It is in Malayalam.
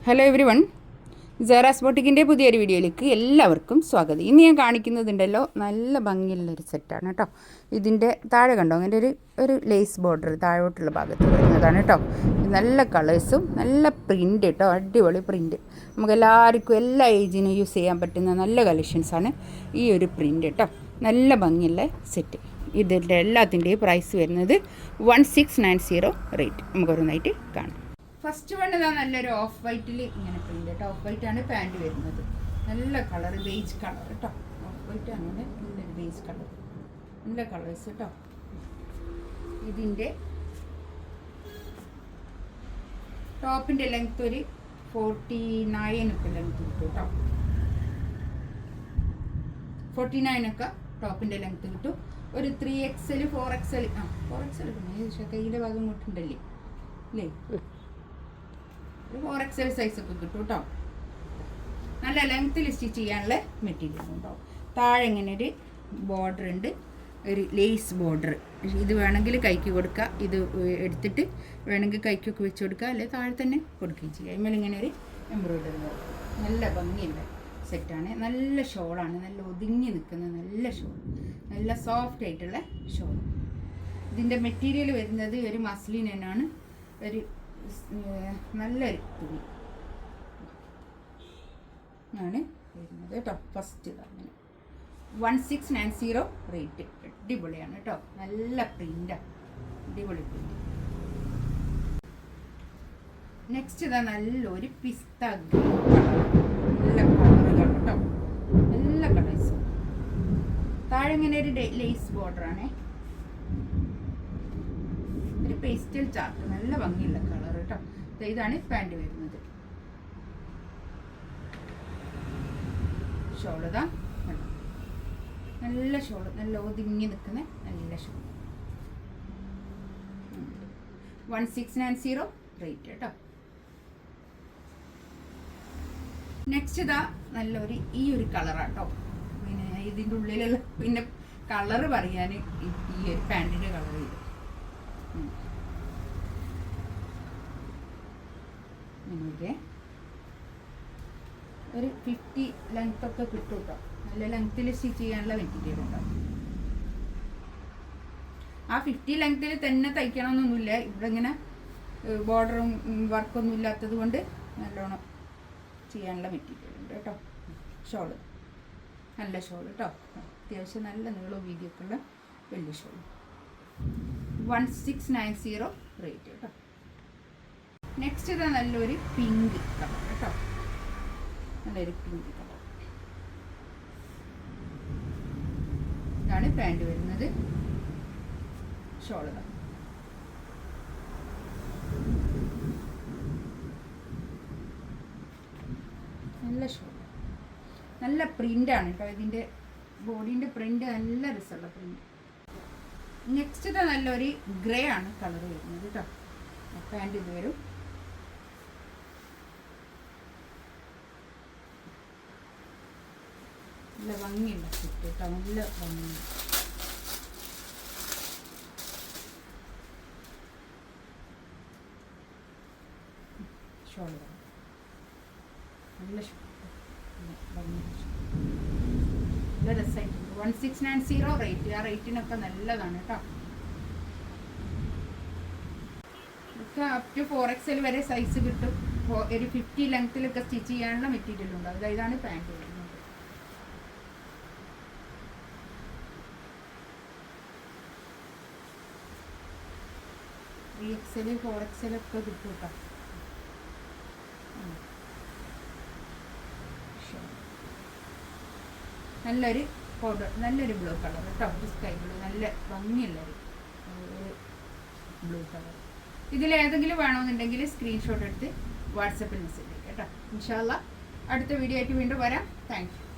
ഹലോ എവരി വൺ, സെറാസ് ബോട്ടിക്കിൻ്റെ പുതിയൊരു വീഡിയോയിലേക്ക് എല്ലാവർക്കും സ്വാഗതം. ഇന്ന് ഞാൻ കാണിക്കുന്നതുണ്ടല്ലോ നല്ല ഭംഗിയുള്ളൊരു സെറ്റാണ് കേട്ടോ. ഇതിൻ്റെ താഴെ കണ്ടോ അങ്ങനെ ഒരു ലേസ് ബോർഡർ താഴോട്ടുള്ള ഭാഗത്ത് വരുന്നതാണ് കേട്ടോ. നല്ല കളേഴ്സും നല്ല പ്രിൻ്റ് കേട്ടോ, അടിപൊളി പ്രിൻ്റ്. നമുക്ക് എല്ലാവർക്കും എല്ലാ ഏജിനും യൂസ് ചെയ്യാൻ പറ്റുന്ന നല്ല കളക്ഷൻസാണ് ഈ ഒരു പ്രിൻ്റ് കേട്ടോ. നല്ല ഭംഗിയുള്ള സെറ്റ്. ഇതിൻ്റെ എല്ലാത്തിൻ്റെയും പ്രൈസ് വരുന്നത് 1690 റേറ്റ്. നമുക്കൊരോന്നായിട്ട് കാണാം. ഫസ്റ്റ് വൺ ഇതാ നല്ലൊരു ഓഫ് വൈറ്റിൽ ഇങ്ങനെ പ്രിൻ്റ് കേട്ടോ. ഓഫ് വൈറ്റാണ് പാൻറ് വരുന്നത്. നല്ല കളർ, ബേജ് കളർ കേട്ടോ. ഓഫ് വൈറ്റ് അങ്ങനെ നല്ലൊരു ബേജ് കളർ, നല്ല കളേഴ്സ് കേട്ടോ. ഇതിൻ്റെ ടോപ്പിൻ്റെ ലെങ്ത് ഒരു 49 ഒക്കെ ലെങ്ത് കിട്ടും കേട്ടോ. 49 ഒക്കെ ടോപ്പിൻ്റെ ലെങ്ത് കിട്ടും. ഒരു 3XL 4XL 4XL കയ്യിലെ ഭാഗം കൊണ്ടുണ്ടല്ലേ അല്ലേ, ഒരു 4XL സൈസൊക്കെ കിട്ടും കേട്ടോ. നല്ല ലെങ്ത്തിൽ സ്റ്റിച്ച് ചെയ്യാനുള്ള മെറ്റീരിയൽ ഉണ്ടോ. താഴെ ഇങ്ങനെ ഒരു ബോർഡർ ഉണ്ട്, ഒരു ലേസ് ബോർഡർ. ഇത് വേണമെങ്കിൽ കൈക്ക് കൊടുക്കുക, ഇത് എടുത്തിട്ട് വേണമെങ്കിൽ കൈക്കൊക്കെ വെച്ച് കൊടുക്കുക, അല്ലെങ്കിൽ താഴെ തന്നെ കൊടുക്കുകയും ചെയ്യുക. അതിന്മേൽ ഇങ്ങനെ ഒരു എംബ്രോയിഡറി വർക്ക്. നല്ല ഭംഗിയുള്ള സെറ്റാണ്. നല്ല ഷോളാണ്, നല്ല ഒതുങ്ങി നിൽക്കുന്ന നല്ല ഷോൾ, നല്ല സോഫ്റ്റ് ആയിട്ടുള്ള ഷോൾ. ഇതിൻ്റെ മെറ്റീരിയൽ വരുന്നത് ഒരു മസ്ലിൻ തന്നെയാണ്, ഒരു നല്ലൊരു തുണി ആണ് വരുന്നത് കേട്ടോ. ഫസ്റ്റ് അങ്ങനെ 1690 റേറ്റ്. അടിപൊളിയാണ് കേട്ടോ, നല്ല പ്രിൻ്റാണ്, അടിപൊളി പ്രിൻ്റ്. നെക്സ്റ്റ് ഇതാ നല്ലൊരു പിസ്ത ഗ്രീൻ കളർ, നല്ല കളറുകൾ കേട്ടോ, നല്ല കളേഴ്സ്. താഴെ ഇങ്ങനെ ഒരു ലേസ് ബോർഡറാണേ, ഒരു പേസ്റ്റൽ ചാർട്ട്, നല്ല ഭംഗിയുള്ള കളർ കേട്ടോ. ഇതാണ് പാൻറ് വരുന്നത്. ഷോൾ ഇതാ നല്ല ഷോൾ, നല്ല ഒതുങ്ങി നിൽക്കുന്ന നല്ല ഷോൾ. 1690 റേറ്റ് കേട്ടോ. നെക്സ്റ്റ് ഇതാ നല്ലൊരു ഈ ഒരു കളറാട്ടോ. പിന്നെ ഇതിൻ്റെ ഉള്ളിലുള്ള പിന്നെ കളറ് പറയാൻ ഈ ഒരു പാൻറ്റിൻ്റെ കളർ വരും. ഇങ്ങനെ ഒരു 50 ലെങ്ത് ഒക്കെ കിട്ടും കേട്ടോ. നല്ല ലെങ്ത്തിൽ സ്റ്റിച്ച് ചെയ്യാനുള്ള മെറ്റീരിയൽ ഉണ്ടാവും. ആ 50 ലെങ്ത്തിൽ തന്നെ തയ്ക്കണമെന്നൊന്നുമില്ല. ഇവിടെ ഇങ്ങനെ ബോർഡറും വർക്കൊന്നും ഇല്ലാത്തത് കൊണ്ട് നല്ലോണം ചെയ്യാനുള്ള മെറ്റീരിയൽ ഉണ്ട് കേട്ടോ. ഷോള് നല്ല ഷോൾ കേട്ടോ, അത്യാവശ്യം നല്ല നീളവും വീതിയൊക്കെ ഉള്ള വലിയ ഷോൾ. 1690 റേറ്റ് കേട്ടോ. നെക്സ്റ്റ് ഇതാ നല്ലൊരു പിങ്ക് കളർ കേട്ടോ, നല്ലൊരു പിങ്ക് കളർ. ഇതാണ് പാൻറ് വരുന്നത്. ഷോൾ ഇതാ നല്ല ഷോൾ, നല്ല പ്രിൻ്റാണ് കേട്ടോ. ഇതിൻ്റെ ബോഡീൻ്റെ പ്രിൻ്റ് നല്ല രസമുള്ള പ്രിൻ്റ്. നെക്സ്റ്റ് ഇതാ നല്ലൊരു ഗ്രേ ആണ് കളർ വരുന്നത് കേട്ടോ. പാൻറ് ഇത് വരും. നല്ല ഭംഗിയുള്ള സെറ്റ് കേട്ടോ, നല്ല ഭംഗിയുണ്ട്. ഷോൾ നല്ല ഷോൾ, നല്ല രസമായിട്ടുണ്ട്. 1690 റേറ്റ്. ആ റേറ്റിനൊക്കെ നല്ലതാണ് കേട്ടോ. ഒക്കെ അപ് ടു 4XL വരെ സൈസ് കിട്ടും. ഒരു 50 ലെങ്ത്തിലൊക്കെ സ്റ്റിച്ച് ചെയ്യാനുള്ള മെറ്റീരിയൽ ഉണ്ടാവും. ഇതാണ് പാൻറ് വരുന്നത്. XL 4XL ഒക്കെ കിട്ടും കേട്ടോ. നല്ലൊരു പൗഡർ, നല്ലൊരു ബ്ലൂ കളർ കേട്ടോ, സ്കൈ ബ്ലൂ, നല്ല ഭംഗിയുള്ളൊരു ബ്ലൂ കളർ. ഇതിലേതെങ്കിലും വേണമെന്നുണ്ടെങ്കിൽ സ്ക്രീൻഷോട്ട് എടുത്ത് വാട്സപ്പിൽ മെസ്സേജ് അയക്കാം കേട്ടോ. ഇൻഷാ അല്ലാഹ് അടുത്ത വീഡിയോ ആയിട്ട് വീണ്ടും വരാം. Thank you.